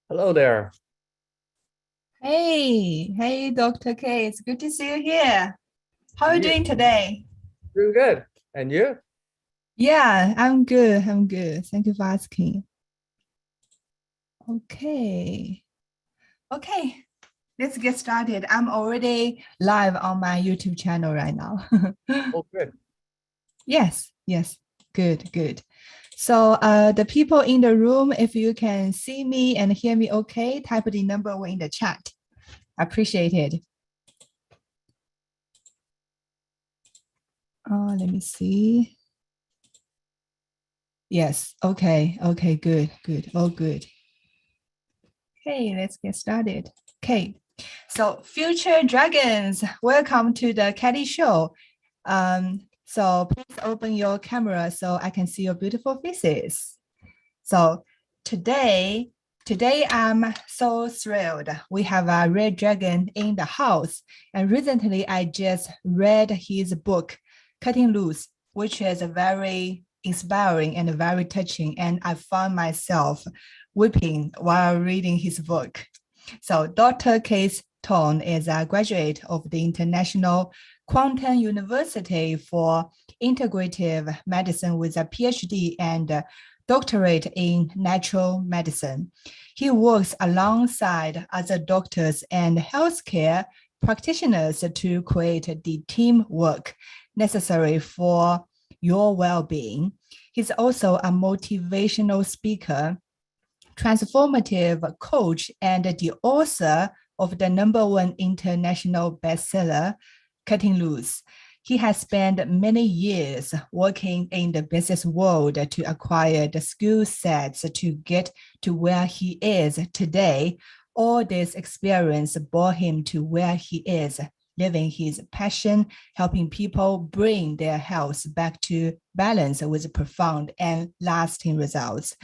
Hello there. Hey, Dr. K, it's good to see you here. How are you Yeah, doing today? doing good. And you? Yeah, I'm good. I'm good. Thank you for asking. Okay. Okay, let's get started. I'm already live on my YouTube channel right now. Oh, good. Yes. Good. So the people in the room, if you can see me and hear me okay, type the number one in the chat. Appreciate it. Let me see. Yes. Okay. Good. All good. Okay, let's get started. Okay. So future dragons, welcome to the Caddy Show. So please open your camera so I can see your beautiful faces. So today I'm so thrilled. We have a red dragon in the house. And recently I just read his book, Cutting Loose, which is very inspiring and very touching. And I found myself weeping while reading his book. So Dr. Keith Tong is a graduate of the International Quantum University for Integrative Medicine with a PhD and doctorate in natural medicine. He works alongside other doctors and healthcare practitioners to create the teamwork necessary for your well-being. He's also a motivational speaker, transformative coach, and the author of the #1 international bestseller, Cutting Loose. He has spent many years working in the business world to acquire the skill sets to get to where he is today. All this experience brought him to where he is, living his passion, helping people bring their health back to balance with profound and lasting results.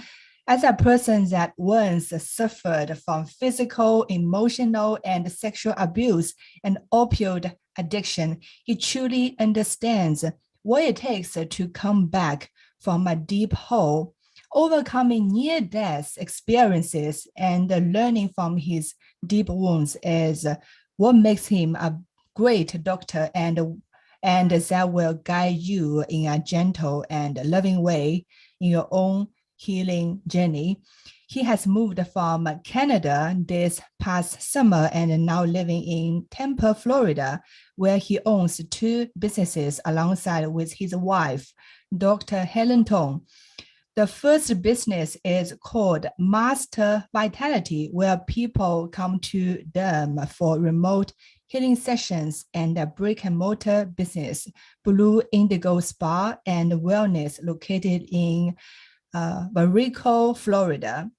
As a person that once suffered from physical, emotional, and sexual abuse and opioid addiction, he truly understands what it takes to come back from a deep hole overcoming near-death experiences and learning from his deep wounds is what makes him a great doctor, and that will guide you in a gentle and loving way in your own healing journey. He has moved from Canada this past summer and now living in Tampa, Florida, where he owns 2 businesses alongside with his wife, Dr. Helen Tong. The first business is called Master Vitality, where people come to them for remote healing sessions, and a brick and mortar business, Blue Indigo Spa and Wellness, located in Marico, Florida.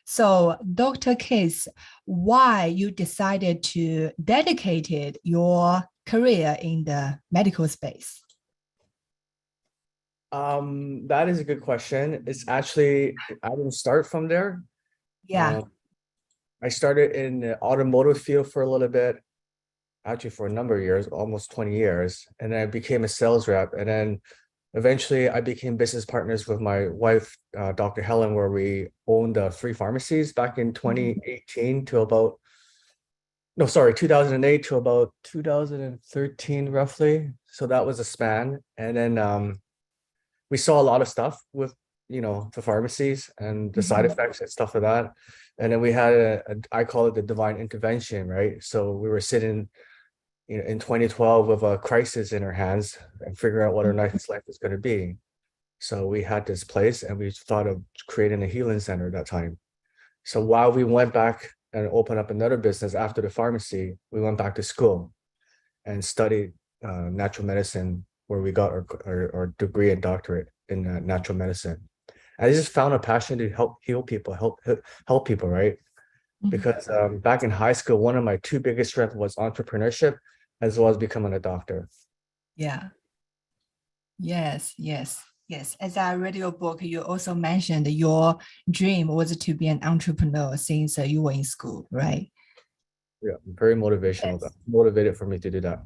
So, Dr. Keith, why you decided to dedicate your career in the medical space? That is a good question. It's actually, I didn't start from there. Yeah. I started in the automotive field for a little bit, actually for a number of years, almost 20 years. And then I became a sales rep. And then eventually I became business partners with my wife, Dr. Helen, where we owned 3 pharmacies back in 2018 to about, no, sorry, 2008 to about 2013, roughly. So that was a span. And then we saw a lot of stuff with, the pharmacies and the side effects and stuff like that. And then we had I call it the divine intervention, right? So we were sitting, in 2012 with a crisis in our hands and figuring out what our next life is going to be. So we had this place and we thought of creating a healing center at that time. So while we went back and opened up another business after the pharmacy, we went back to school and studied natural medicine, where we got our degree and doctorate in natural medicine. I just found a passion to help heal people, help people, right? Because back in high school, one of my 2 biggest strengths was entrepreneurship, as well as becoming a doctor. Yeah. Yes. As I read your book, you also mentioned your dream was to be an entrepreneur since you were in school, right? Yeah, very motivational. Yes. Motivated for me to do that.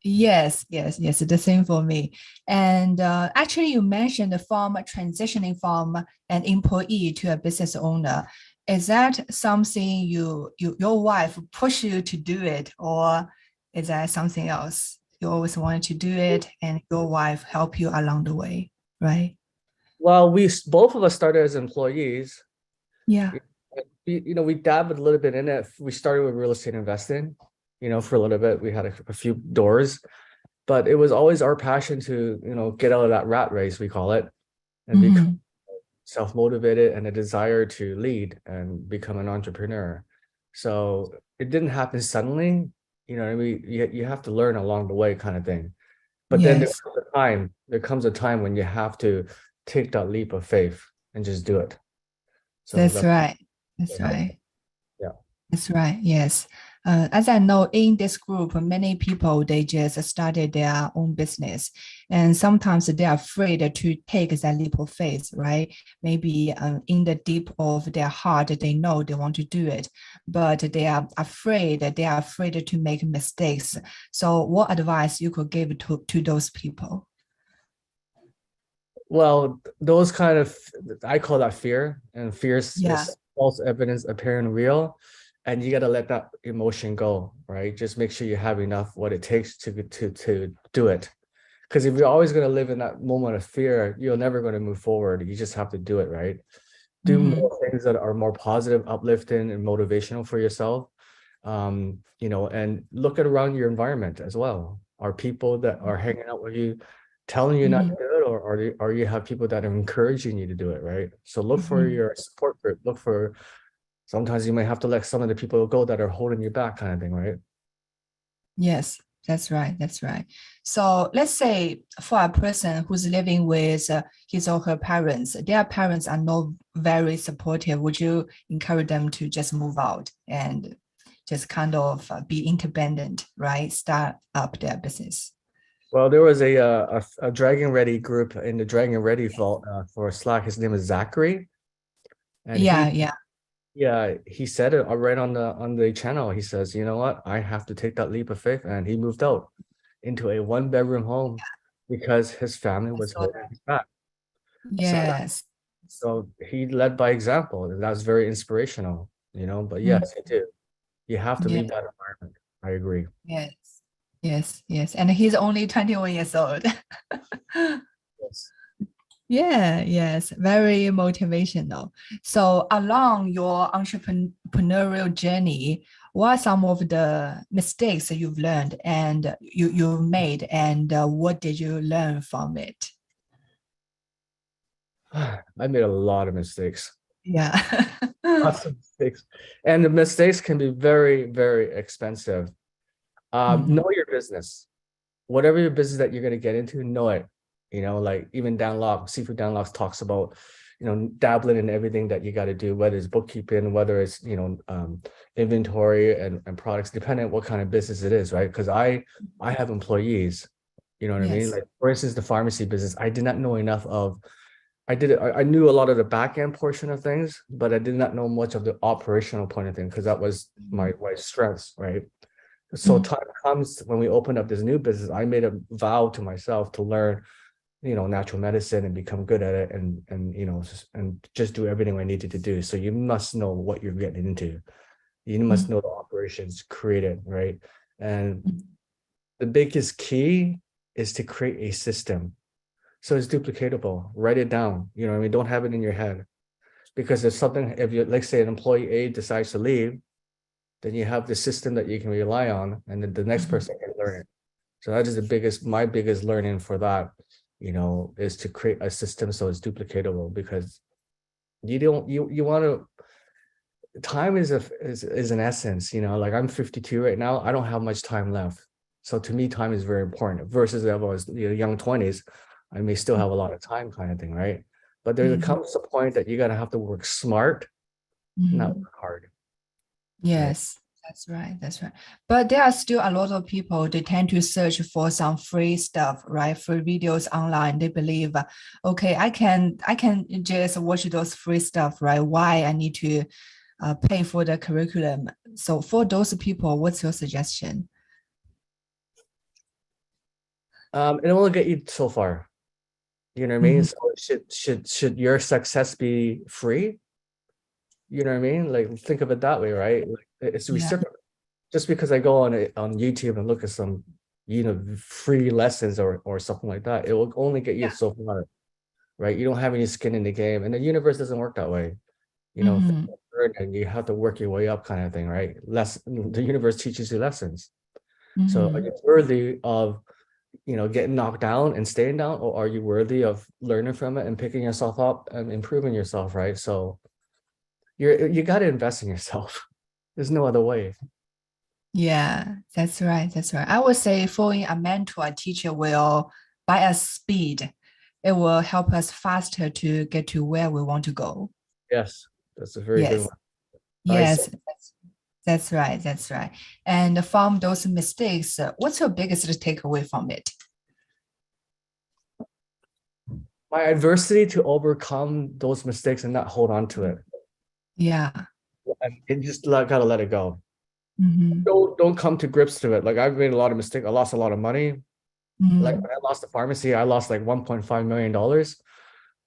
Yes, the same for me. And actually, you mentioned from transitioning from an employee to a business owner. Is that something your wife pushed you to do it, or is that something else? You always wanted to do it, and your wife helped you along the way, right? Well, we both of us started as employees. Yeah. We dabbled a little bit in it. We started with real estate investing. For a little bit, we had a few doors, but it was always our passion to, get out of that rat race, we call it, and become self-motivated and a desire to lead and become an entrepreneur. So it didn't happen suddenly, you have to learn along the way, kind of thing. But then there comes a time when you have to take that leap of faith and just do it. So that's right. Yeah. That's right. Yes. As I know, in this group, many people, they just started their own business. And sometimes they're afraid to take that leap of faith, right? Maybe in the deep of their heart, they know they want to do it, but they are afraid to make mistakes. So what advice you could give to those people? Well, those kind of, I call that fear, and fear is false evidence appearing real. And you got to let that emotion go, right? Just make sure you have enough what it takes to do it. Because if you're always going to live in that moment of fear, you're never going to move forward. You just have to do it, right? Do more things that are more positive, uplifting, and motivational for yourself. And look at around your environment as well. Are people that are hanging out with you telling you not to do it, or you have people that are encouraging you to do it, right? So look for your support group. Look for, sometimes you might have to let some of the people go that are holding you back, kind of thing, right? Yes, that's right. So let's say for a person who's living with his or her parents, their parents are not very supportive. Would you encourage them to just move out and just kind of be independent, right? Start up their business? Well, there was a Dragon Ready group in the Dragon Ready vault for Slack. His name is Zachary. And he said it right on the channel. He says, you know what? I have to take that leap of faith. And he moved out into a 1-bedroom home because his family was holding him back. Yes. So he led by example, and that's very inspirational, but Mm, yes, you do. You have to yeah, leave that environment. I agree. yes, yes, yes. And he's only 21 years old. Yes. Yeah, yes, very motivational. So along your entrepreneurial journey, what are some of the mistakes that you've learned and you made, and what did you learn from it? I made a lot of mistakes. Yeah. Lots of mistakes. And the mistakes can be very, very expensive. Mhm. Know your business. Whatever your business that you're going to get into, know it. Like even Dan Lok, Seafood Dan Lok talks about, dabbling in everything that you got to do, whether it's bookkeeping, whether it's, inventory and products, depending on what kind of business it is, right? Because I have employees, you know what I mean? Yes. Like for instance, the pharmacy business, I did not know enough of I knew a lot of the back end portion of things, but I did not know much of the operational point of things because that was my strengths, right? So Mhm. time comes when we open up this new business, I made a vow to myself to learn, natural medicine and become good at it and just do everything I needed to do. So you must know what you're getting into. You must Mhm. know the operations, create it, right? And Mhm. the biggest key is to create a system. So it's duplicatable. Write it down. You know what I mean? Don't have it in your head. Because if you like say an employee A decides to leave, then you have the system that you can rely on, and then the next Mhm. person can learn it. So that is my biggest learning for that, is to create a system so it's duplicatable because you don't you want to time is an essence, like I'm 52 right now. I don't have much time left. So to me, time is very important versus if I was young 20s, I may still have a lot of time kind of thing, right? But there Mhm. comes a point that you gotta have to work smart, not Mhm. work hard, right? Yes, that's right. That's right. But there are still a lot of people, they tend to search for some free stuff, right? Free videos online. They believe, okay, I can just watch those free stuff, right? Why I need to pay for the curriculum? So for those people, what's your suggestion? It will get you so far. You know what I mean? Mhm. So should your success be free? You know what I mean? Like think of it that way, right? Like it's Yeah. reciprocal. Just because I go on YouTube and look at some, free lessons or something like that, it will only get you Yeah. so far, right? You don't have any skin in the game, and the universe doesn't work that way. Mhm. And you have to work your way up, kind of thing, right? The universe teaches you lessons. So are Mhm. you worthy of, getting knocked down and staying down, or are you worthy of learning from it and picking yourself up and improving yourself, right? So you got to invest in yourself. There's no other way. Yeah, that's right. That's right. I would say following a mentor, a teacher will buy us speed. It will help us faster to get to where we want to go. Yes, that's a very good Yes, one. Nice. yes, that's right. That's right. And from those mistakes, what's your biggest takeaway from it? My adversity to overcome those mistakes and not hold on to it. Yeah. And just gotta let it go. Hmm. Don't come to grips to it. Like I've made a lot of mistakes. I lost a lot of money. Like Hmm. when I lost the pharmacy, I lost like $1.5 million.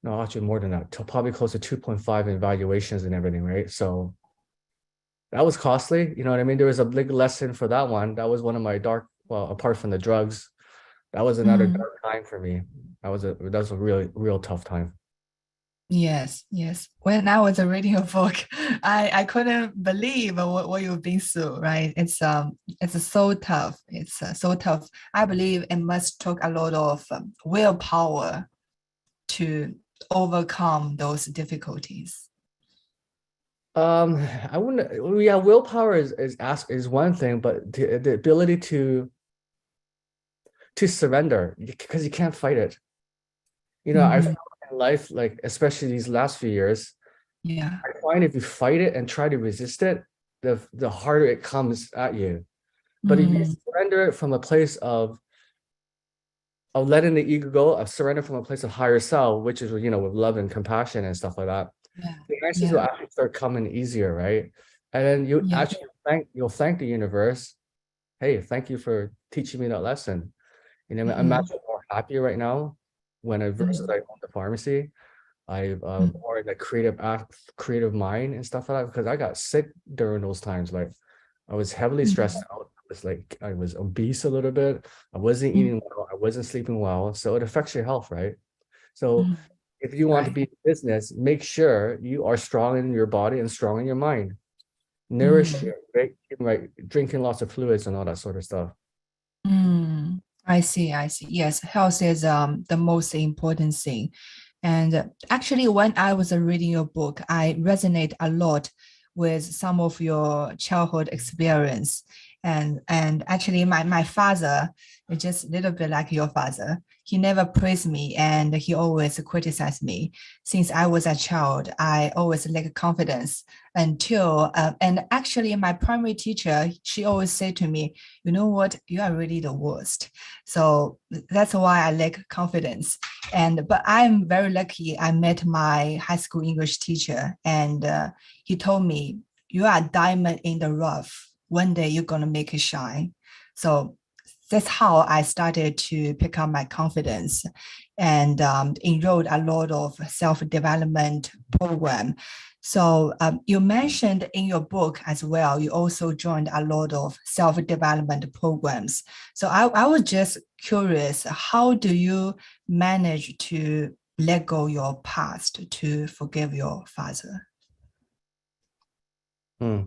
No, actually more than that, to probably close to 2.5 in valuations and everything, right? So that was costly. You know what I mean? There was a big lesson for that one. That was one of my well, apart from the drugs, that was another Hmm. dark time for me. That was a really, real tough time. Yes, yes. When I was reading a book, I couldn't believe what you've been through, right? It's so tough. It's so tough. I believe it must take a lot of willpower to overcome those difficulties. I wouldn't. Yeah, willpower is one thing, but the ability to surrender because you can't fight it. I Hmm. found in life, like especially these last few years, Yeah. I find if you fight it and try to resist it, the harder it comes at you. But if you Mm. surrender it from a place of letting the ego go, of surrender from a place of higher self, which is with love and compassion and stuff like that, Yeah. the answers will Yeah. actually start coming easier, right? And then Yeah. you'll thank the universe. Hey, thank you for teaching me that lesson. I'm Hmm. actually more happier right now when I versus I own the pharmacy. I've or in the creative mind and stuff like that, because I got sick during those times. Like I was heavily stressed out. I was obese a little bit. I wasn't eating well. I wasn't sleeping well. So it affects your health, right? So if you want to Right. be in business, make sure you are strong in your body and strong in your mind. Nourish Mm. your right, drinking lots of fluids and all that sort of stuff. Mm. I see, I see. Yes, health is the most important thing. And actually, when I was reading your book, I resonate a lot with some of your childhood experience. And actually, my father is just a little bit like your father. He never praised me and he always criticized me. Since I was a child, I always lack confidence until, and actually, my primary teacher, she always said to me, you know what, you are really the worst. So that's why I lack confidence. But I'm very lucky. I met my high school English teacher, and he told me, "You are a diamond in the rough. One day you're gonna make it shine." So that's how I started to pick up my confidence, and enrolled a lot of self-development program. So you mentioned in your book as well, you also joined a lot of self-development programs. So I was just curious, how do you manage to let go your past to forgive your father? Hmm.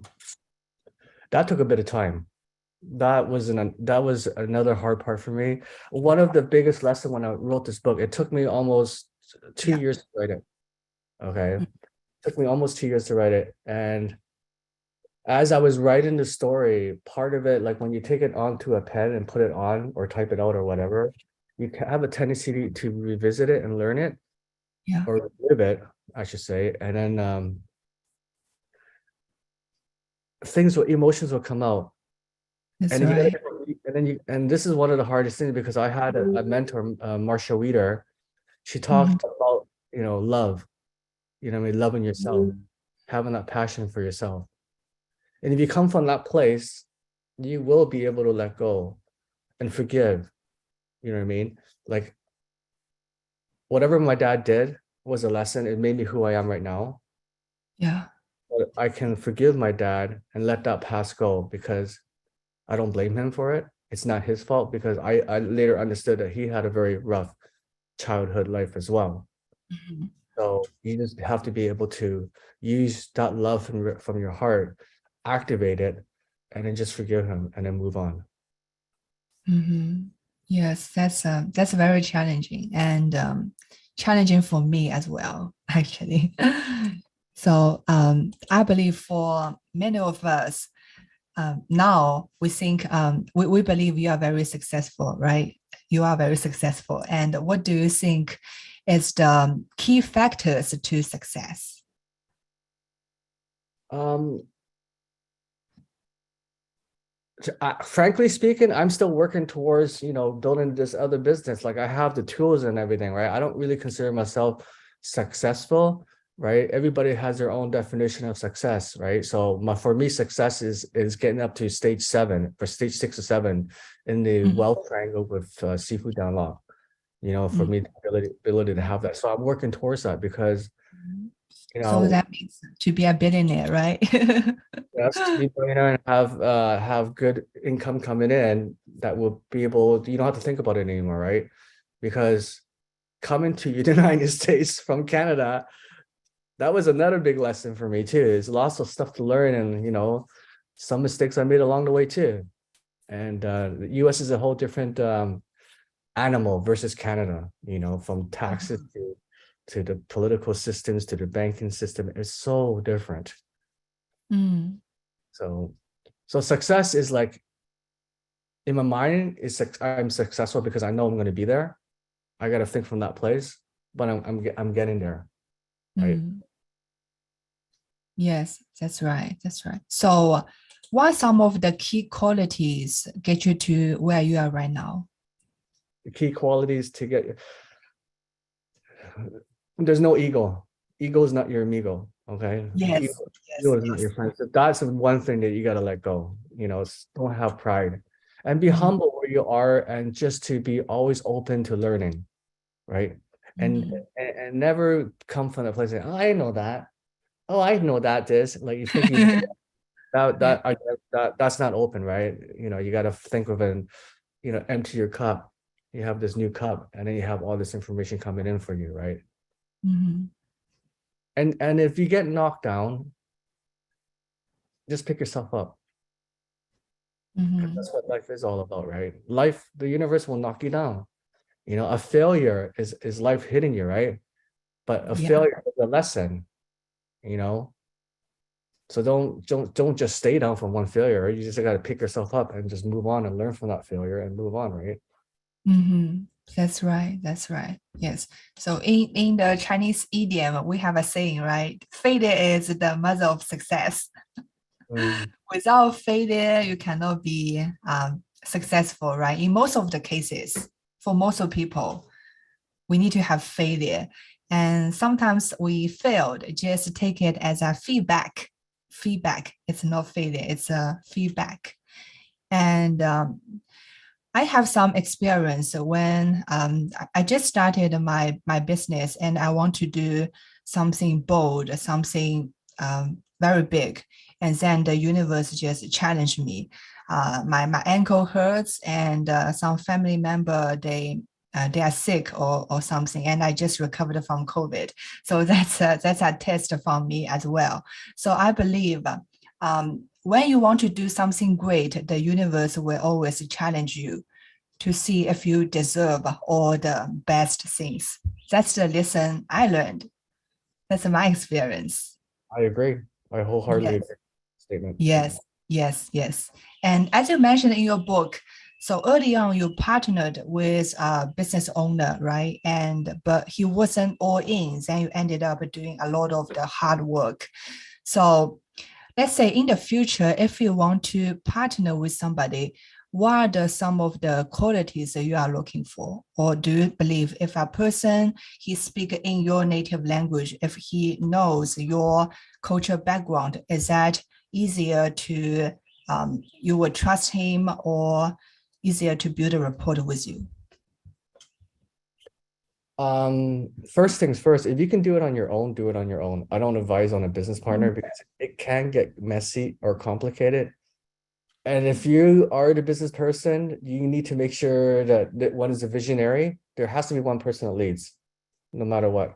That took a bit of time. That was another hard part for me. One of the biggest lessons when I wrote this book, it took me almost two Yeah. years to write it. Okay. It took me almost 2 years to write it. And as I was writing the story, part of it, like when you take it onto a pen and put it on or type it out or whatever, you have a tendency to revisit it and learn it Yeah. or live it, I should say. And then emotions will come out. That's And you gotta, right. and this is one of the hardest things because I had a mentor, Marcia Weeder. She Mhm. talked about, love, what I mean, loving yourself, having that passion for yourself. And if you come from that place, you will be able to let go and forgive. You know what I mean? Like whatever my dad did was a lesson. It made me who I am right now. Yeah. But I can forgive my dad and let that past go because I don't blame him for it. It's not his fault because I later understood that he had a very rough childhood life as well. Mhm. So you just have to be able to use that love from your heart, activate it, and then just forgive him and then move on. Mhm. Yes, that's very challenging and challenging for me as well, actually. So I believe for many of us, now we think we believe you are very successful, right? You are very successful. And what do you think is the key factors to success? Um, Frankly speaking, I'm still working towards, building this other business. Like I have the tools and everything, right? I don't really consider myself successful, right? Everybody has their own definition of success, right? So for me, success is getting up to stage 7 for stage 6 or 7 in the Mhm. wealth triangle with seafood down law. For Mhm. me, the ability to have that. So I'm working towards that because, you So know, that means to be a billionaire, right? yes, to be billionaire and have good income coming in that will be able, you don't have to think about it anymore, right? Because coming to the United States from Canada, that was another big lesson for me too. There's lots of stuff to learn and some mistakes I made along the way too. And the US is a whole different animal versus Canada, from taxes to the political systems to the banking system. It's so different. Mm. So success is like in my mind I'm successful because I know I'm going to be there. I got to think from that place, but I'm getting there, right? Mm. Yes, that's right. That's right. So, what are some of the key qualities get you to where you are right now? The key qualities to get, there's no ego. Ego is not your amigo. Okay, ego, Yes, ego yes, is not yes. your friend. So that's the one thing that you got to let go. Don't have pride and be Mm. humble where you are, and just to be always open to learning, right? and Mhm. and never come from the place like, oh, I know that. Oh, I know that this. Like you think you know Yeah. that's not open, right? You know, you got to think of an, you know, empty your cup. You have this new cup, and then you have all this information coming in for you, right? Mhm. And if you get knocked down, just pick yourself up. Because Mhm. that's what life is all about, right? Life, the universe will knock you down. You know, a failure is life hitting you, right? But a Yeah. failure is a lesson, you know. So don't just stay down from one failure. Right? You just got to pick yourself up and just move on and learn from that failure and move on, right? Mhm. That's right. That's right. Yes. So in the Chinese idiom, we have a saying, right? Failure is the mother of success. Mm, Without failure, you cannot be successful, right? In most of the cases, for most of people, we need to have failure. And sometimes we failed, just take it as a feedback. Feedback. It's not failure, it's a feedback. And I have some experience when I just started my business and I want to do something bold, something very big. And then the universe just challenged me. My ankle hurts and some family member, they are sick or something, and I just recovered from COVID. So that's a test for me as well. So I believe when you want to do something great, the universe will always challenge you to see if you deserve all the best things. That's the lesson I learned. That's my experience. I agree. I wholeheartedly Yes, agree with the statement. yes, yes, yes. And as you mentioned in your book, so early on you partnered with a business owner, right? And but he wasn't all in. Then you ended up doing a lot of the hard work. So let's say in the future, if you want to partner with somebody, what are some of the qualities that you are looking for? Or do you believe if a person he speak in your native language, if he knows your cultural background, is that easier to you would trust him or easier to build a rapport with you? First things first, if you can do it on your own, do it on your own. I don't advise on a business partner Mhm. because it can get messy or complicated. And if you are the business person, you need to make sure that one is a visionary. There has to be one person that leads, no matter what.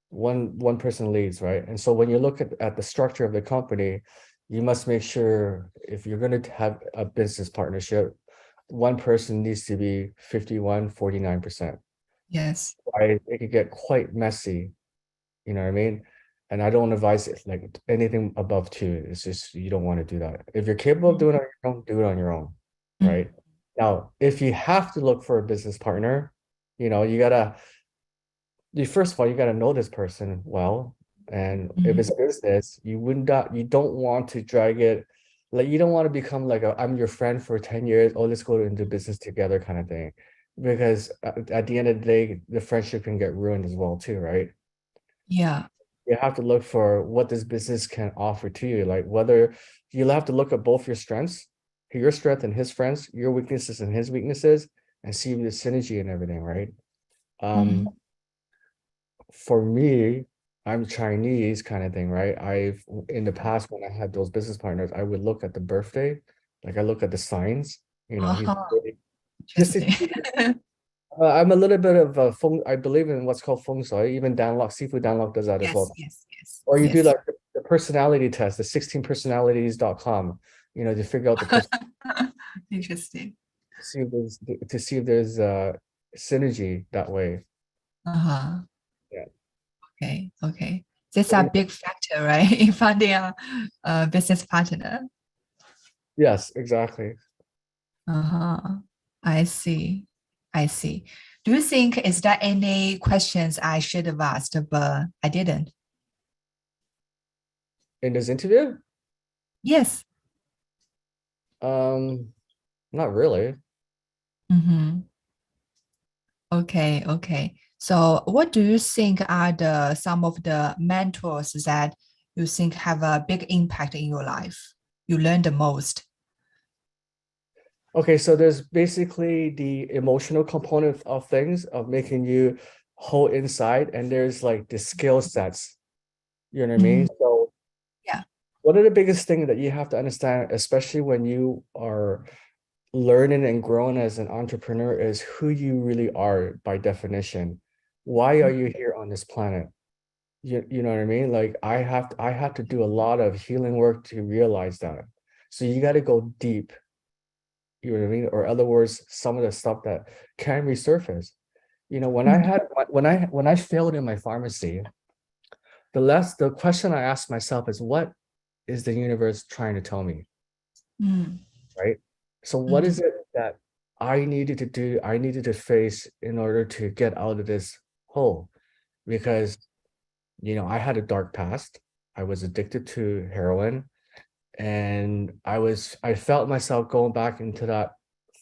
One person leads, right? And so when you look at the structure of the company, you must make sure if you're going to have a business partnership, one person needs to be 51, 49%. Yes. Right? It could get quite messy, you know what I mean? And I don't advise it like anything above two. It's just you don't want to do that. If you're capable of doing it on your own, do it on your own, Mhm. right? Now, if you have to look for a business partner, you know, first of all, you gotta know this person well. And if Mhm. it's business, you don't want to drag it, like you don't want to become like I'm your friend for 10 years, oh, let's go into business together kind of thing. Because at the end of the day, the friendship can get ruined as well too, right? Yeah. You have to look for what this business can offer to you. Like whether you'll have to look at both your strengths, your strength and his strengths, your weaknesses and his weaknesses, and see the synergy and everything, right? Um, Mhm. for me, I'm Chinese kind of thing, right? I've in the past when I had those business partners, I would look at the birthday, like I look at the signs, you know, he's Uh-huh. really, just to Interesting. I'm a little bit of a I believe in what's called feng shui. Even Danlock, Seafood Danlock does that as Yes, well. yes, yes, Or you do yes. like the personality test, the 16personalities.com, you know, to figure out the person, Interesting. see if there's synergy that way. Uh-huh. Yeah. Okay, okay. That's a big factor, right? In finding a business partner. Yes, exactly. Uh-huh. I see. I see. Do you think is there any questions I should have asked, but I didn't? In this interview, Yes. um, not really. Mm-hmm. Okay, okay. So what do you think are the some of the mentors that you think have a big impact in your life? You learn the most. Okay, so there's basically the emotional component of things of making you whole inside, and there's like the skill sets. You know what I mean? So Yeah. one of the biggest things that you have to understand, especially when you are learning and growing as an entrepreneur, is who you really are by definition. Why are you here on this planet? You know what I mean? Like I have to do a lot of healing work to realize that. So you got to go deep. You know what I mean? Or other words, some of the stuff that can resurface. You know, when I failed in my pharmacy, the question I asked myself is, what is the universe trying to tell me? Right? So what is it that I needed to do, I needed to face in order to get out of this hole? Because, you know, I had a dark past. I was addicted to heroin, and I felt myself going back into that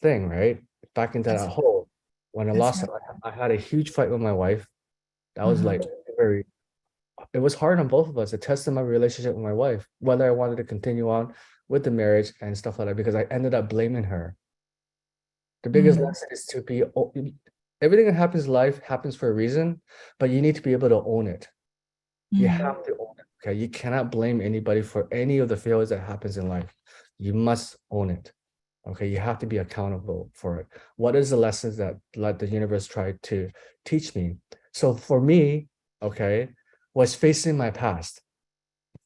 thing, right? Back into that hole. When I lost it, I had a huge fight with my wife. That was like very, it was hard on both of us. It tested my relationship with my wife, whether I wanted to continue on with the marriage and stuff like that, because I ended up blaming her. The biggest lesson is to be, everything that happens in life happens for a reason, but you need to be able to own it. You have to own it. Okay. You cannot blame anybody for any of the failures that happens in life. You must own it. Okay. You have to be accountable for it. What is the lessons that let the universe try to teach me? So for me, okay, was facing my past.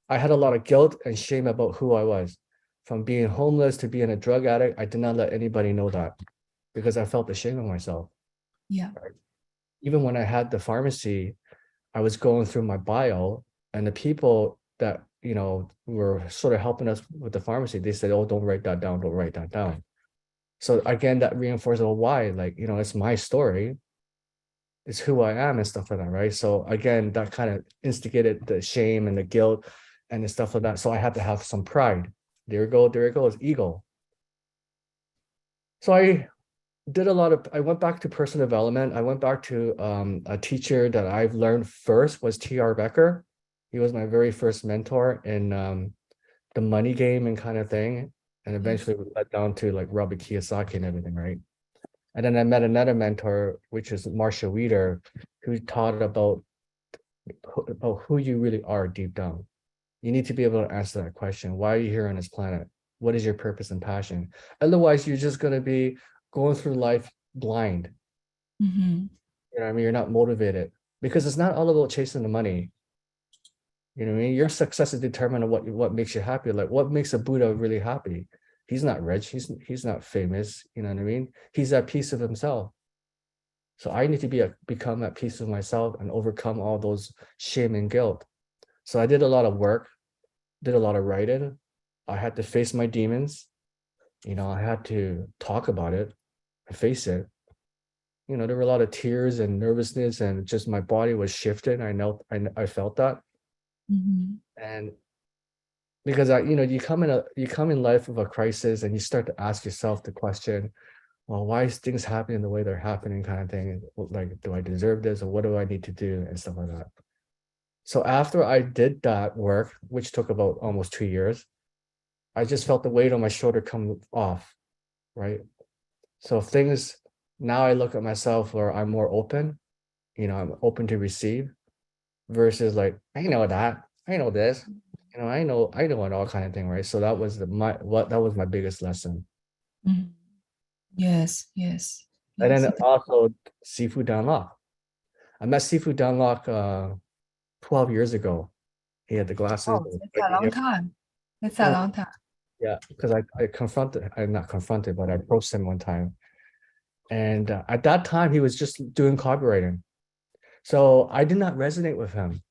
I had a lot of guilt and shame about who I was. From being homeless to being a drug addict, I did not let anybody know that because I felt ashamed of myself. Yeah. Right? Even when I had the pharmacy, I was going through my bio, and the people that, you know, were sort of helping us with the pharmacy, they said, oh, don't write that down, don't write that down. So again, that reinforces, well, why? Like, you know, it's my story, it's who I am and stuff like that, right? So again, that kind of instigated the shame and the guilt and the stuff like that. So I had to have some pride. There it goes, ego. So I went back to personal development. I went back to a teacher that I've learned first was T.R. Becker. He was my very first mentor in the money game and kind of thing. And eventually we led down to like Robert Kiyosaki and everything, right? And then I met another mentor, which is Marshall Weeder, who taught about who you really are deep down. You need to be able to answer that question. Why are you here on this planet? What is your purpose and passion? Otherwise, you're just going to be going through life blind. You know what I mean? You're not motivated because it's not all about chasing the money. You know what I mean? Your success is determined on what makes you happy. Like what makes a Buddha really happy? He's not rich. He's not famous. You know what I mean? He's at peace of himself. So I need to become at peace with myself and overcome all those shame and guilt. So I did a lot of work, did a lot of writing. I had to face my demons. You know, I had to talk about it, face it. You know, there were a lot of tears and nervousness, and just my body was shifted. I felt that. And because you know, you come in life of a crisis, and you start to ask yourself the question, well, why is things happening the way they're happening, kind of thing. Like, do I deserve this, or what do I need to do, and stuff like that. So after I did that work, which took about almost 2 years, I just felt the weight on my shoulder come off, right? So things, now I look at myself where I'm more open, you know, I'm open to receive versus like, I know that, I know this, you know, I know it all kind of thing, right? So that was that was my biggest lesson. Yes, yes. And Yes. then also Seafood Dunlop. I met Seafood Dunlop 12 years ago. He had the glasses. Oh, it's a long time. It's a Oh, long time. yeah, because I'm not confronted, but I approached him one time. And at that time, he was just doing copywriting. So I did not resonate with him.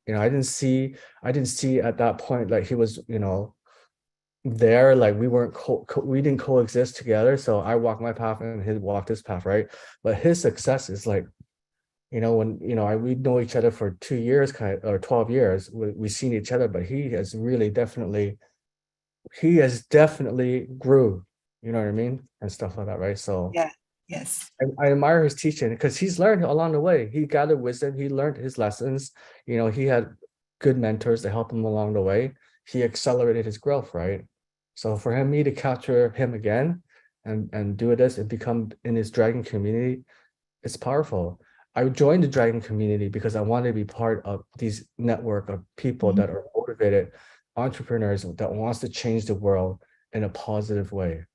You know, I didn't see at that point, like he was, you know, there, like we weren't, we didn't coexist together. So I walked my path and he walked his path, right? But his success is like, you know, when, you know, we know each other for 2 years, or 12 years, we've seen each other, but he has definitely grew, you know what I mean? And stuff like that, right? So Yeah. Yes. I admire his teaching because he's learned along the way. He gathered wisdom, he learned his lessons, you know, he had good mentors to help him along the way. He accelerated his growth, right? So for me to capture him again and do this and become in his dragon community, it's powerful. I joined the dragon community because I wanted to be part of these network of people that are motivated entrepreneurs that wants to change the world in a positive way.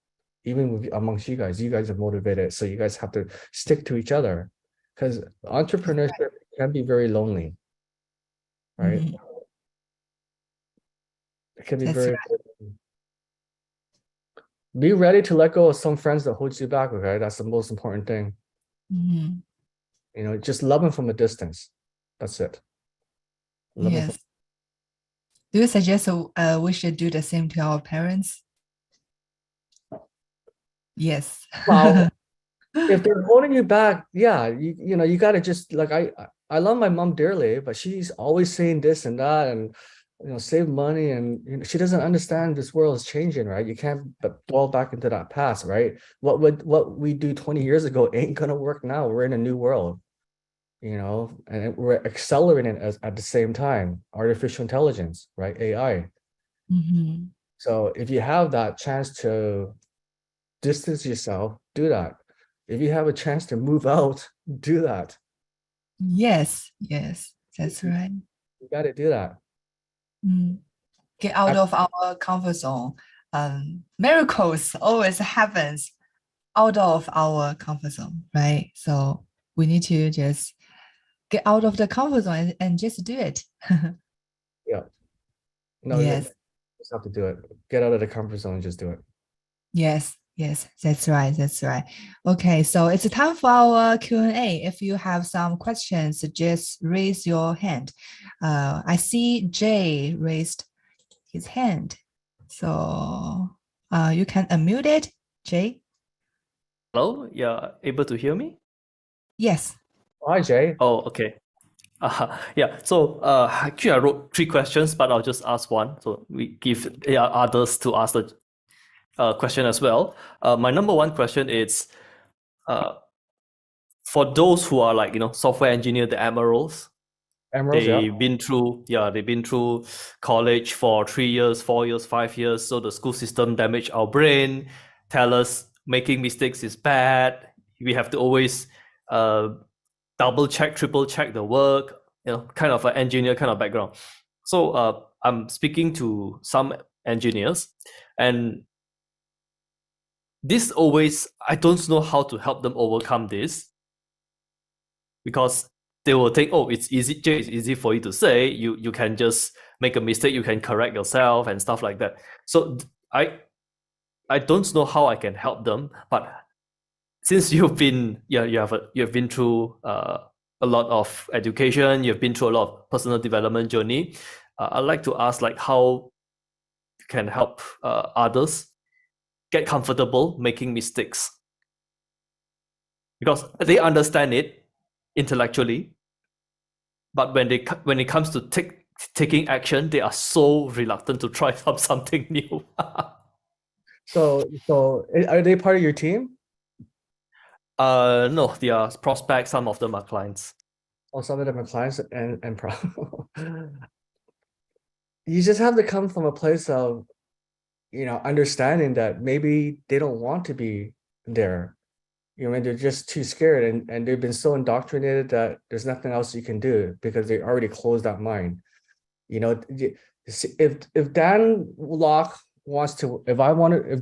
Even with, amongst you guys are motivated, so you guys have to stick to each other because entrepreneurship can be very lonely, right? Mhm. It can be That's very right. be ready to let go of some friends that hold you back, okay? That's the most important thing. Mhm. You know, just love them from a distance. That's it. Love them from Yes. Do you suggest we should do the same to our parents? Yes. well, if they're holding you back, yeah, you know, you gotta just like I love my mom dearly, but she's always saying this and that and you know, save money and you know, she doesn't understand this world is changing, right? You can't but dwell back into that past, right? What we do 20 years ago ain't gonna work now. We're in a new world, you know, and we're accelerating at the same time. Artificial intelligence, right? AI. Mhm. So if you have that chance to distance yourself, do that. If you have a chance to move out, do that. Yes, yes, that's You right. got to do that. Mm. Get out I- of our comfort zone. Miracles always happens out of our comfort zone, right? So we need to just get out of the comfort zone and just do it. yeah, no, you Yes, just have to do it. Get out of the comfort zone and just do it. yes, yes, that's right, that's right. Okay, so it's time for our Q&A. If you have some questions, just raise your hand. I see Jay raised his hand. So you can unmute it, Jay. Hello, you're able to hear me? Yes. Hi, Jay. Oh, okay. Yeah, so actually I wrote 3 questions, but I'll just ask one. So we give others to ask the question as well. My number one question is uh, for those who are like, software engineer, the emeralds, Emeralds, yeah. they've been through college for 3 years, 4 years, 5 years. So the school system damage our brain, tell us making mistakes is bad. We have to always double check, triple check the work, kind of an engineer kind of background. So I'm speaking to some engineers, and this always, I don't know how to help them overcome this, because they will think, oh, it's easy, Jay, it's easy for you to say, you can just make a mistake, you can correct yourself and stuff like that. So I don't know how I can help them, but since you've been you've been through a lot of education, you've been through a lot of personal development journey, I'd like to ask like how you can help others get comfortable making mistakes, because they understand it intellectually, but when it comes to taking action, they are so reluctant to try something new. So are they part of your team? No, they are prospects, some of them are clients. Or some of them are clients and pro you just have to come from a place of, you know, understanding that maybe they don't want to be there. You know, and they're just too scared and they've been so indoctrinated that there's nothing else you can do because they already closed that mind. You know, if Dan Locke wants to, if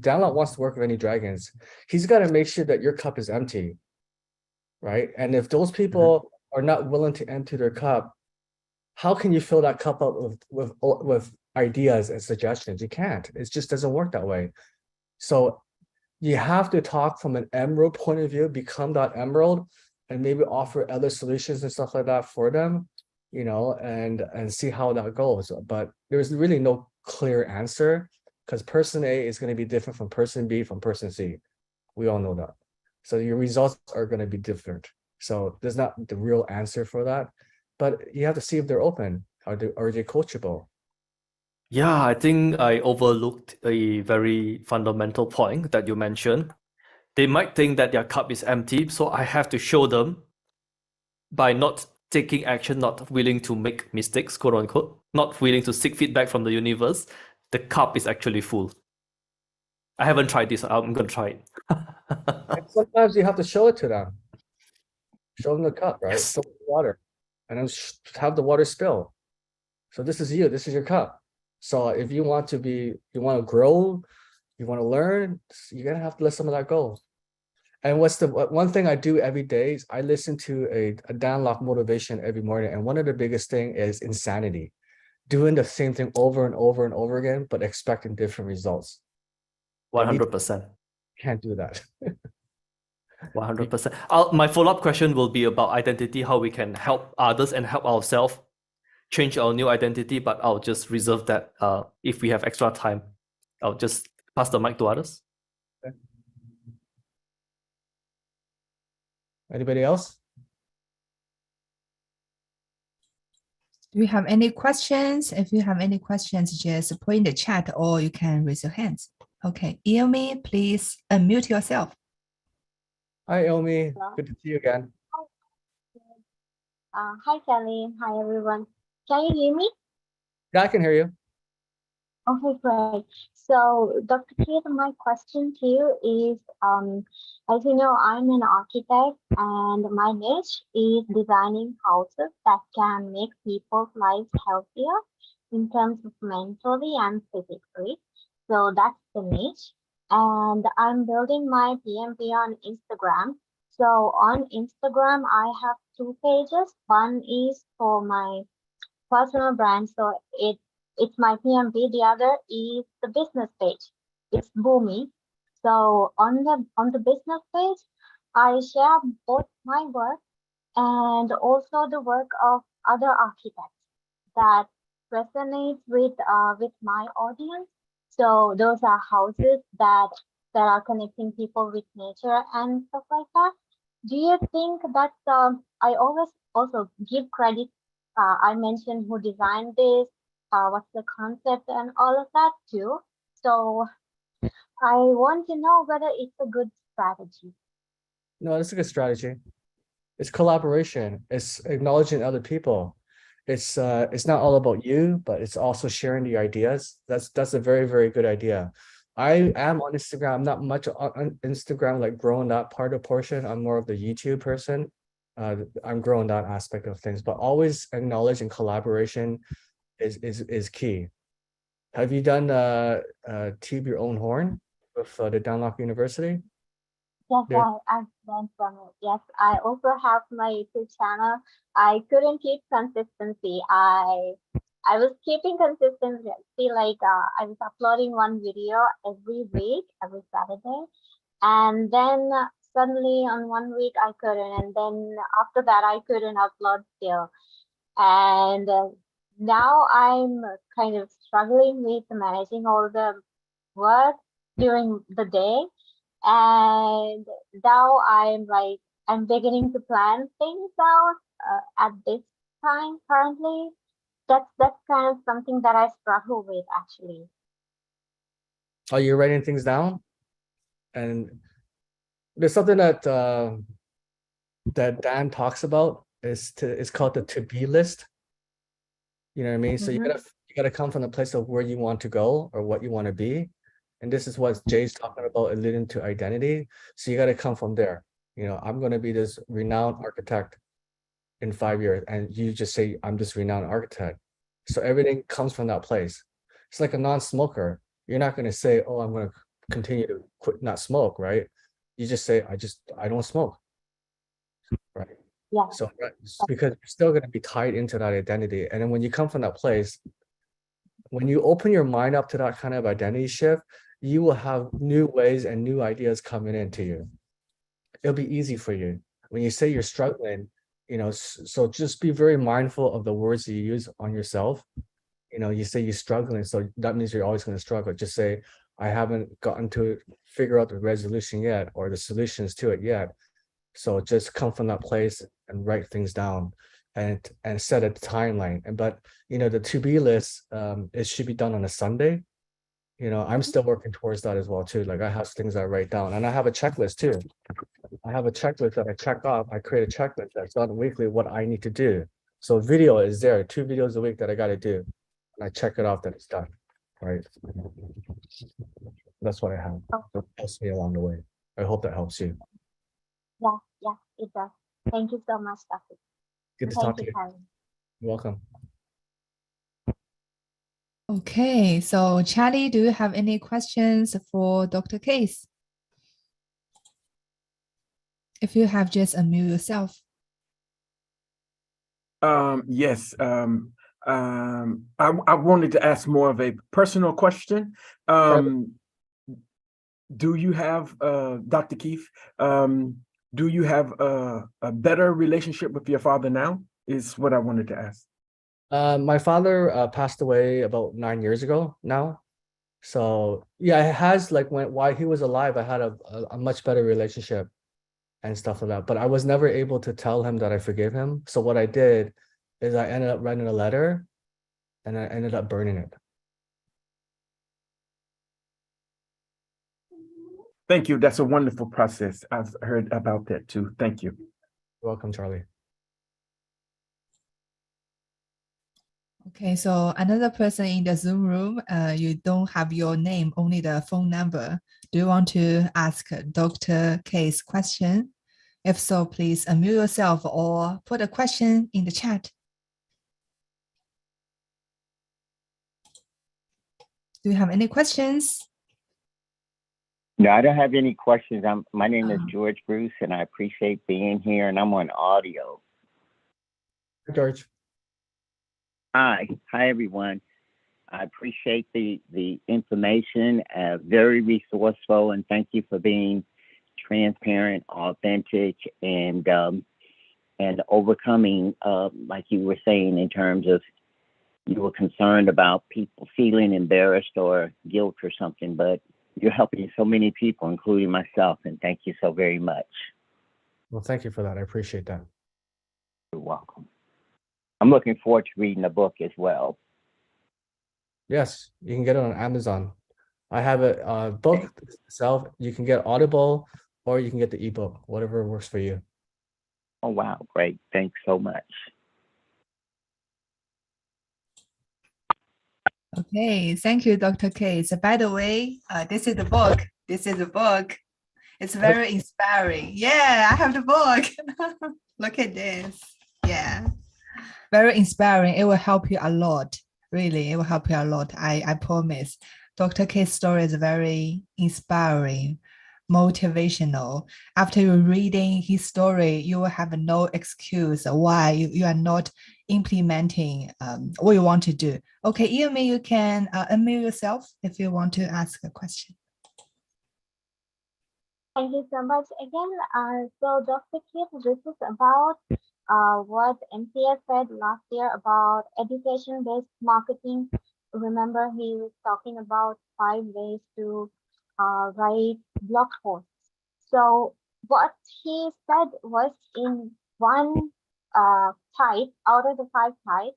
Dan Locke wants to work with any dragons, he's got to make sure that your cup is empty, right? And if those people are not willing to empty their cup, how can you fill that cup up with ideas and suggestions? You can't. It just doesn't work that way. So you have to talk from an emerald point of view, become that emerald, and maybe offer other solutions and stuff like that for them, you know, and see how that goes. But there's really no clear answer because person A is going to be different from person B from person C. We all know that. So your results are going to be different. So there's not the real answer for that, but you have to see if they're open. Are they coachable? Yeah, I think I overlooked a very fundamental point that you mentioned. They might think that their cup is empty, so I have to show them by not taking action, not willing to make mistakes, quote unquote, not willing to seek feedback from the universe, the cup is actually full. I haven't tried this. I'm going to try it. And sometimes you have to show it to them. Show them the cup, right? Yes. Fill it with water, and then have the water spill. So this is you. This is your cup. So if you want to grow, you want to learn, you're gonna have to let some of that go. And what's the one thing I do every day is I listen to a Dan Lok motivation every morning. And one of the biggest thing is insanity. Doing the same thing over and over and over again, but expecting different results. 100%. Can't do that. 100%. My follow-up question will be about identity, how we can help others and help ourselves change our new identity, but I'll just reserve that if we have extra time. I'll just pass the mic to others. Anybody else? Do you have any questions? If you have any questions, just put in the chat or you can raise your hands. Okay, Iomi, please unmute yourself. Hi, Elmi. Good to see you again. Hi, Kelly. Hi, everyone. Can you hear me? Yeah, I can hear you. Okay, great. So, Dr. Keith, my question to you is, as you know, I'm an architect and my niche is designing houses that can make people's lives healthier in terms of mentally and physically. So that's the niche. And I'm building my PMP on Instagram. So on Instagram, I have two pages. One is for my personal brand. So it's my PMP. The other is the business page. It's Boomi. So on the business page, I share both my work and also the work of other architects that resonates with my audience. So those are houses that are connecting people with nature and stuff like that. Do you think that I always also give credit? I mentioned who designed this, what's the concept, and all of that too. So I want to know whether it's a good strategy. No, that's a good strategy. It's collaboration. It's acknowledging other people. It's not all about you, but it's also sharing the ideas. That's a very, very good idea. I am on Instagram. I'm not much on Instagram, like growing that part of portion. I'm more of the YouTube person. I'm growing that aspect of things, but always acknowledging collaboration is key. Have you done Teeb Your Own Horn with the Downlock University? Yes, There- I've learned from it. Yes, I also have my YouTube channel. I couldn't keep consistency. I was keeping consistency, like I was uploading one video every week, every Saturday, and then suddenly on one week I couldn't, and then after that I couldn't upload still. And now I'm kind of struggling with managing all the work during the day. And now I'm beginning to plan things out at this time currently. That's kind of something that I struggle with actually. Are you writing things down? And there's something that that Dan talks about it's called the to-be list. You know what I mean? So you gotta come from the place of where you want to go or what you want to be. And this is what Jay's talking about, alluding to identity. So you gotta come from there. You know, I'm gonna be this renowned architect in 5 years, and you just say I'm this renowned architect. So everything comes from that place. It's like a non-smoker. You're not gonna say, oh, I'm gonna continue to quit not smoke, right? You just say, I don't smoke. Right. Yeah. So because you're still going to be tied into that identity. And then when you come from that place, when you open your mind up to that kind of identity shift, you will have new ways and new ideas coming into you. It'll be easy for you. When you say you're struggling, you know, so just be very mindful of the words you use on yourself. You know, you say you're struggling, so that means you're always going to struggle. Just say, I haven't gotten to figure out the resolution yet or the solutions to it yet. So just come from that place and write things down and set a timeline. And but you know, the to-be list, it should be done on a Sunday. You know, I'm still working towards that as well too. Like I have things I write down, and I have a checklist too. I have a checklist that I check off. I create a checklist that's done weekly what I need to do. So video is there, 2 videos a week that I got to do, and I check it off that it's done. Right. That's what I have. It helps me along the way. I hope that helps you. Yeah, it does. Thank you so much, Dr. Good to Thank talk to you, you. Karen. You're welcome. Okay, so Charlie, do you have any questions for Dr. Case? If you have, just unmute yourself. Yes. I wanted to ask more of a personal question. Do you have, Dr. Keith, do you have a better relationship with your father now? Is what I wanted to ask. My father passed away about 9 years ago now. So yeah, it has like while he was alive, I had a much better relationship and stuff like that. But I was never able to tell him that I forgive him. So what I did is I ended up writing a letter and I ended up burning it. Thank you. That's a wonderful process. I've heard about that too. Thank you. You're welcome, Charlie. Okay, so another person in the Zoom room, you don't have your name, only the phone number. Do you want to ask Dr. K's question? If so, please unmute yourself or put a question in the chat. Do you have any questions? No, I don't have any questions. My name is George Bruce, and I appreciate being here, and I'm on audio. Hi, George. Hi, everyone. I appreciate the information, very resourceful, and thank you for being transparent, authentic, and overcoming, like you were saying, in terms of you were concerned about people feeling embarrassed or guilt or something, but you're helping so many people, including myself, and thank you so very much. Well, thank you for that. I appreciate that. You're welcome. I'm looking forward to reading the book as well. Yes, you can get it on Amazon. I have a book itself. You can get Audible or you can get the ebook, whatever works for you. Oh, wow. Great. Thanks so much. Okay, thank you, Dr. K. So by the way, this is the book. This is the book. It's very inspiring. Yeah, I have the book. Look at this. Yeah, very inspiring. It will help you a lot. Really, it will help you a lot. I promise. Dr. K's story is very inspiring, motivational. After you reading his story, you will have no excuse why you are not implementing what you want to do. Okay, Yumi, you can unmute yourself if you want to ask a question. Thank you so much again. So Dr. Keith, this is about what MCS said last year about education-based marketing. Remember, he was talking about 5 ways to write blog posts. So what he said was in one type out of the 5 types,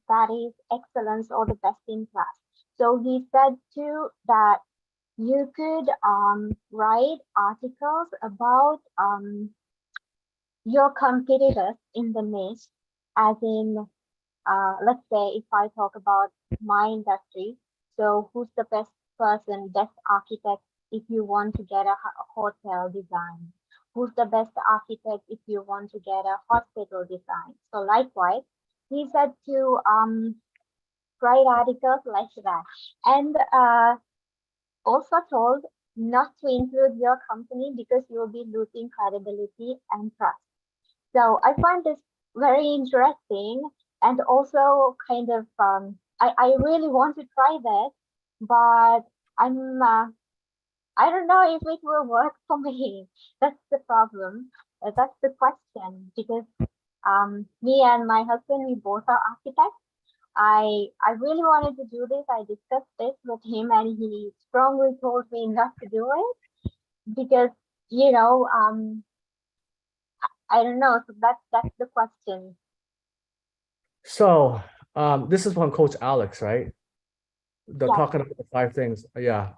that is excellence or the best in class. So he said too that you could write articles about your competitors in the niche, as in, let's say if I talk about my industry, so who's the best person, best architect if you want to get a hotel design? Who's the best architect if you want to get a hospital design? So likewise, he said to write articles like that. And also told not to include your company because you will be losing credibility and trust. So I find this very interesting and also kind of, I really want to try that, but I don't know if it will work for me. That's the problem. That's the question, because me and my husband, we both are architects. I really wanted to do this. I discussed this with him and he strongly told me not to do it because, you know, I don't know. So that's the question. So this is from Coach Alex, right? They're talking about the 5 things. Yeah.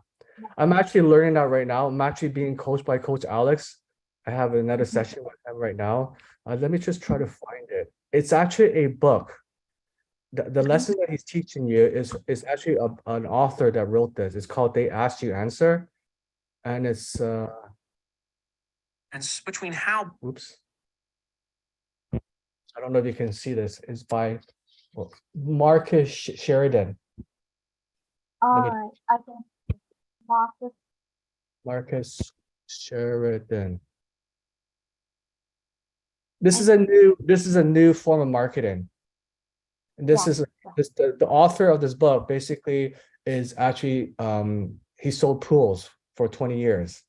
I'm actually learning that right now. I'm actually being coached by Coach Alex. I have another session with him right now. Let me just try to find it. It's actually a book. The lesson that he's teaching you is actually an author that wrote this. It's called They Ask You Answer. And it's between how oops. I don't know if you can see this. It's by Marcus Sheridan. I can Marcus. Marcus Sheridan. This is a new form of marketing. And this Yeah, is the author of this book basically is actually he sold pools for 20 years.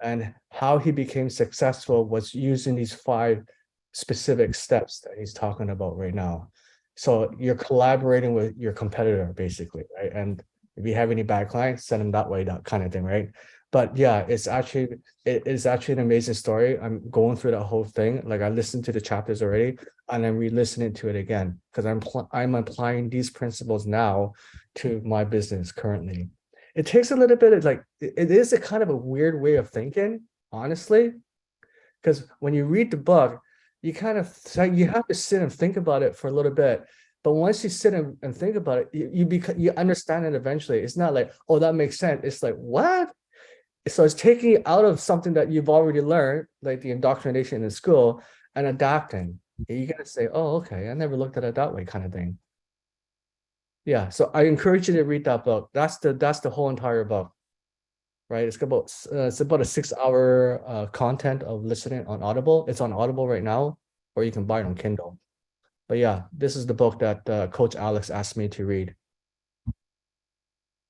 And how he became successful was using these 5 specific steps that he's talking about right now. So you're collaborating with your competitor, basically, right? And if you have any bad clients, send them that way, that kind of thing, right? But yeah, it is actually an amazing story. I'm going through that whole thing. Like I listened to the chapters already, and I'm re-listening to it again because I'm applying these principles now to my business currently. It takes a little bit of like it is a kind of a weird way of thinking, honestly, because when you read the book, you kind of you have to sit and think about it for a little bit. But once you sit and think about it, you understand it eventually. It's not like, oh, that makes sense. It's like, what? So it's taking you out of something that you've already learned, like the indoctrination in school, and adapting. You gotta say, oh, okay, I never looked at it that way, kind of thing. Yeah, so I encourage you to read that book. That's the whole entire book, right? It's about a 6-hour content of listening on Audible. It's on Audible right now, or you can buy it on Kindle. But yeah, this is the book that Coach Alex asked me to read.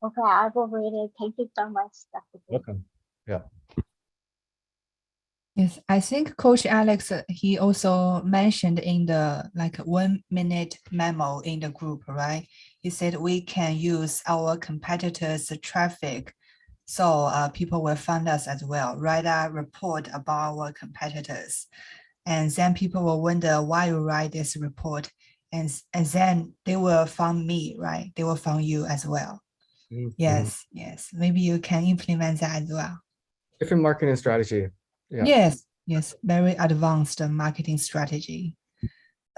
Okay, I will read it. Thank you so much, Dr. Keith. Welcome. Yeah. Yes, I think Coach Alex, he also mentioned in the like 1-minute memo in the group, right? He said we can use our competitors' traffic. So people will find us as well, write a report about our competitors. And then people will wonder why you write this report. And then they will find me, right? They will find you as well. Mm-hmm. Yes, yes. Maybe you can implement that as well. Different marketing strategy. Yeah. Yes, very advanced marketing strategy.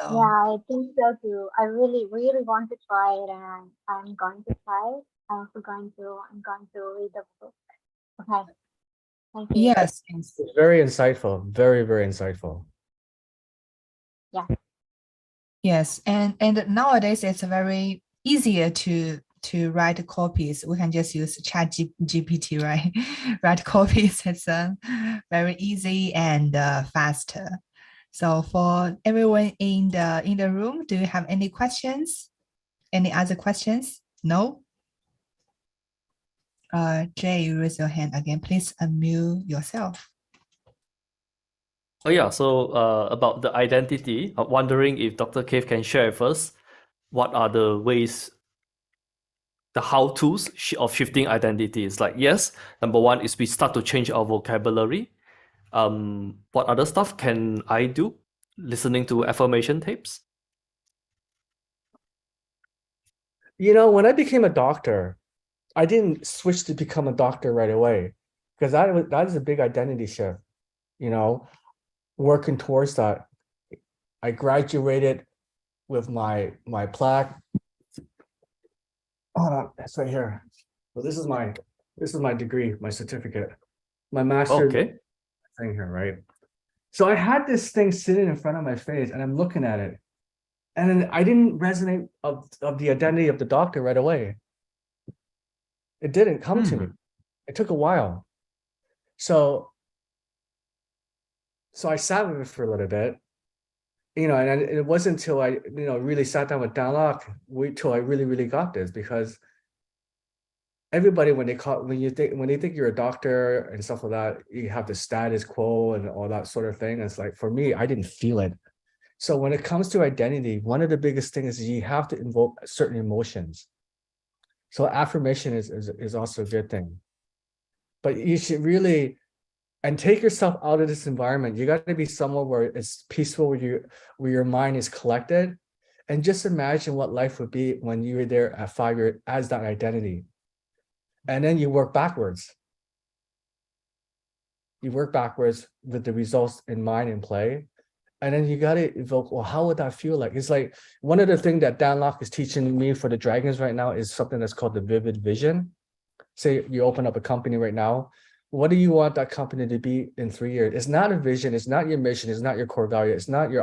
So, yeah, I think so too. I really, really want to try it, and I'm going to try it. I'm going to read the book. Okay. Thank you. yes, It's very insightful. Very, very insightful. Yeah. Yes, and nowadays it's very easier to write copies. We can just use Chat GPT, right? Write copies. It's very easy and faster. So for everyone in the room, do you have any questions? Any other questions? No? Jay, you raise your hand again. Please unmute yourself. Oh yeah, so about the identity, I'm wondering if Dr. Keith can share with us what are the ways, the how-tos of shifting identities. Like, yes, number one is we start to change our vocabulary. What other stuff can I do? Listening to affirmation tapes? You know, when I became a doctor, I didn't switch to become a doctor right away because that is a big identity shift, you know, working towards that. I graduated with my plaque. Hold on, that's right here. So this is my degree, my certificate, my master's thing here, right? So I had this thing sitting in front of my face and I'm looking at it. And then I didn't resonate of the identity of the doctor right away. It didn't come to me. It took a while. So I sat with it for a little bit, you know, and it wasn't until I, you know, really sat down with Dan Lok, wait till I really, really got this, because everybody, when they think you're a doctor and stuff like that, you have the status quo and all that sort of thing. It's like, for me, I didn't feel it. So when it comes to identity, one of the biggest things is you have to invoke certain emotions. So affirmation is also a good thing. But you should really, and take yourself out of this environment. You got to be somewhere where it's peaceful, where your mind is collected, and just imagine what life would be when you were there at 5 years as that identity. And then you work backwards. You work backwards with the results in mind and play. And then you got to evoke, well, how would that feel like? It's like one of the things that Dan Lok is teaching me for the dragons right now is something that's called the vivid vision. Say you open up a company right now, what do you want that company to be in 3 years? It's not a vision, it's not your mission, it's not your core value, it's not your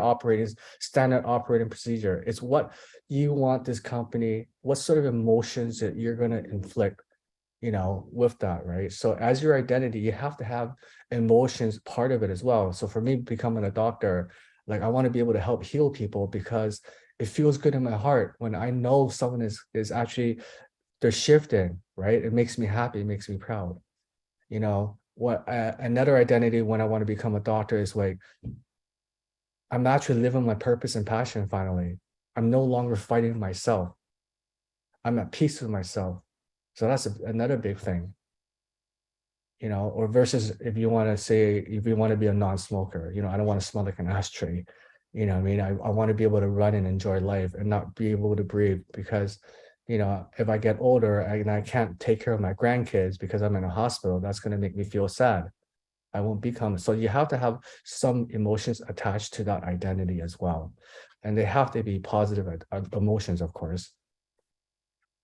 standard operating procedure. It's what you want this company, what sort of emotions that you're going to inflict, with that, right? So as your identity, you have to have emotions part of it as well. So for me, becoming a doctor, like I want to be able to help heal people because it feels good in my heart when I know someone is actually, they're shifting, right? It makes me happy, it makes me proud. Another identity when I want to become a doctor is like, I'm actually living my purpose and passion finally. I'm no longer fighting myself. I'm at peace with myself. So that's another big thing, or versus if you want to be a non-smoker, I don't want to smell like an ashtray. What I mean, I want to be able to run and enjoy life and not be able to breathe because, if I get older and I can't take care of my grandkids because I'm in a hospital, that's going to make me feel sad. I won't become. So you have to have some emotions attached to that identity as well. And they have to be positive emotions, of course.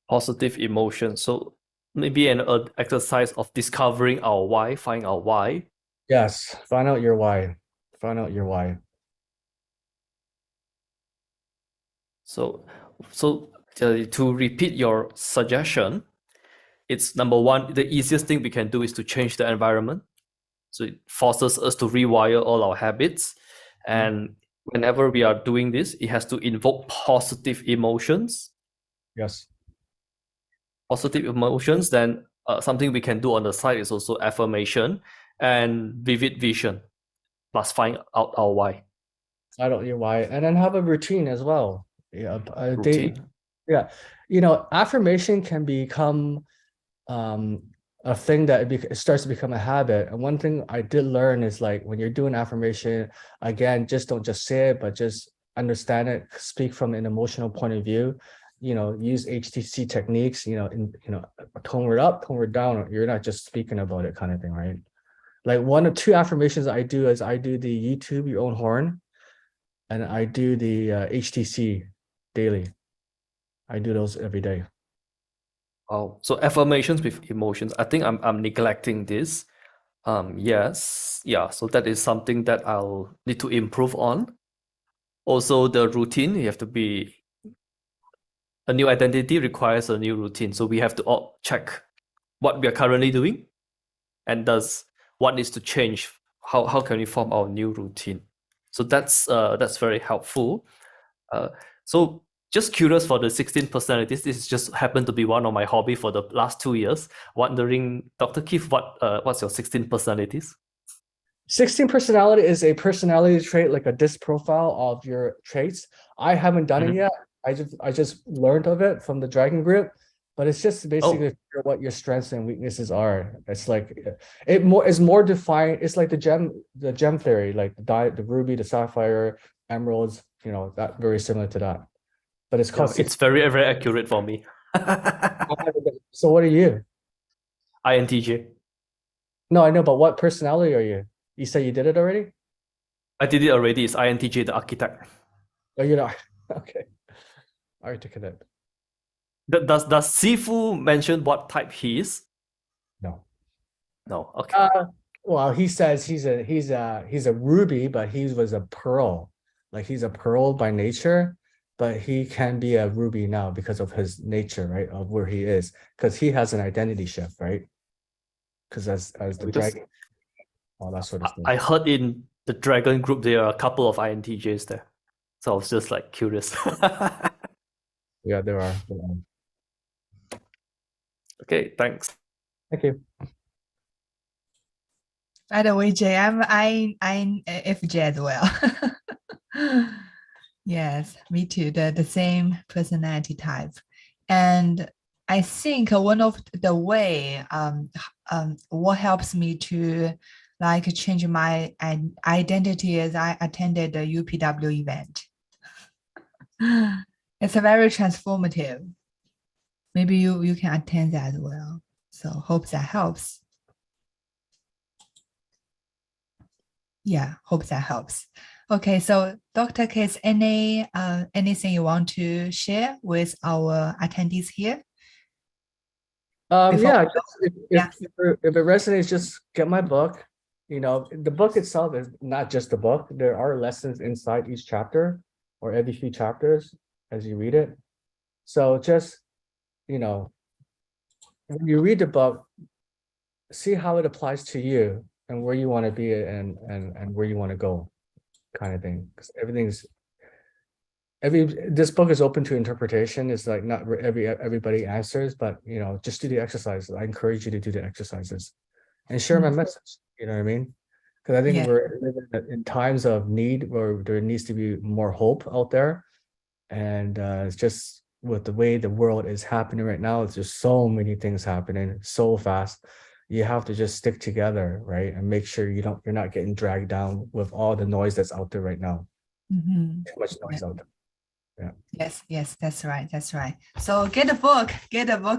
Positive emotions. So maybe an exercise of discovering our why, finding our why. Yes, find out your why. Find out your why. So to repeat your suggestion, it's number one, the easiest thing we can do is to change the environment. So it forces us to rewire all our habits. And whenever we are doing this, it has to invoke positive emotions. Yes. Positive emotions, then something we can do on the side is also affirmation and vivid vision, plus find out our why. Find out your why, and then have a routine as well. Yeah, Routine. Affirmation can become a thing that it starts to become a habit. And one thing I did learn is like when you're doing affirmation, again, don't just say it, but just understand it, speak from an emotional point of view. Use HTC techniques. Tone it up, tone it down. You're not just speaking about it, kind of thing, right? Like 1 or 2 affirmations I do is I do the YouTube Your Own Horn, and I do the HTC daily. I do those every day. Oh, so affirmations with emotions. I think I'm neglecting this. Yes, yeah. So that is something that I'll need to improve on. Also, the routine, you have to be a new identity requires a new routine. So we have to all check what we are currently doing and what needs to change. How can we form our new routine? So that's very helpful. So just curious for the 16 personalities. This just happened to be one of my hobby for the last 2 years. Wondering, Dr. Keith, what's your 16 personalities? 16 personality is a personality trait, like a disc profile of your traits. I haven't done it yet. I just learned of it from the Dragon Group, but it's just basically what your strengths and weaknesses are. It's like it's more defined. It's like the gem theory, like the ruby, the sapphire, emeralds. That very similar to that. But it's called. It's very, very accurate for me. So what are you? INTJ. No, I know, but what personality are you? You said you did it already? I did it already. It's INTJ, the architect. Oh, you know, okay. Articulate. Does Sifu mention what type he is? No. No. Okay. Well, he says he's a ruby, but he was a pearl. Like he's a pearl by nature, but he can be a ruby now because of his nature, right? Of where he is, because he has an identity shift, right? Because as the dragon, all that sort of stuff. I heard in the Dragon Group there are a couple of INTJs there, so I was just like curious. Yeah, there are. Okay, thanks. Thank you. By the way, Jay, I'm INFJ as well. Yes, me too. The same personality type, and I think one of the way what helps me to like change my identity is I attended the UPW event. It's a very transformative. Maybe you can attend that as well. So hope that helps. Yeah, hope that helps. Okay, so Dr. Case, anything you want to share with our attendees here? Before Yeah, we just go? if, Yeah. if it resonates, just get my book. You know, the book itself is not just a book. There are lessons inside each chapter or every few chapters as you read it. So just, you know, when you read the book, see how it applies to you and where you want to be and where you want to go, kind of thing. Because this book is open to interpretation. It's like not everybody answers, but you know, just do the exercises. I encourage you to do the exercises and share my message. You know what I mean? Because I think Yeah. we're living in times of need where there needs to be more hope out there. And it's just with the way the world is happening right now, it's just so many things happening so fast. You have to just stick together, right? And make sure you're not getting dragged down with all the noise that's out there right now. Mhm. Too much noise out there. Yes, that's right. That's right. So get a book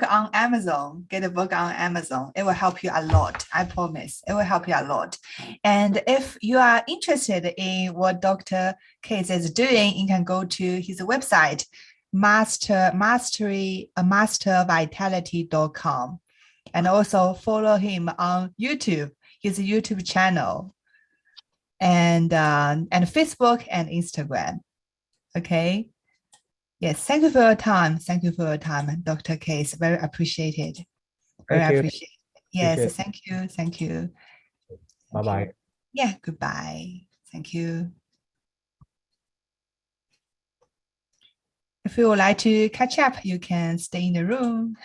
on Amazon. Get a book on Amazon. It will help you a lot. I promise. It will help you a lot. And if you are interested in what Dr. Keith is doing, you can go to his website, mastervitality.com, and also follow him on YouTube, his YouTube channel, and Facebook and Instagram. Okay. Yes, thank you for your time. Thank you for your time, Dr. Case. Very appreciated. Very Thank you. appreciated. Yes, Appreciate it. thank you. Thank you. Thank Bye-bye. you. Yeah, goodbye. Thank you. If you would like to catch up, you can stay in the room.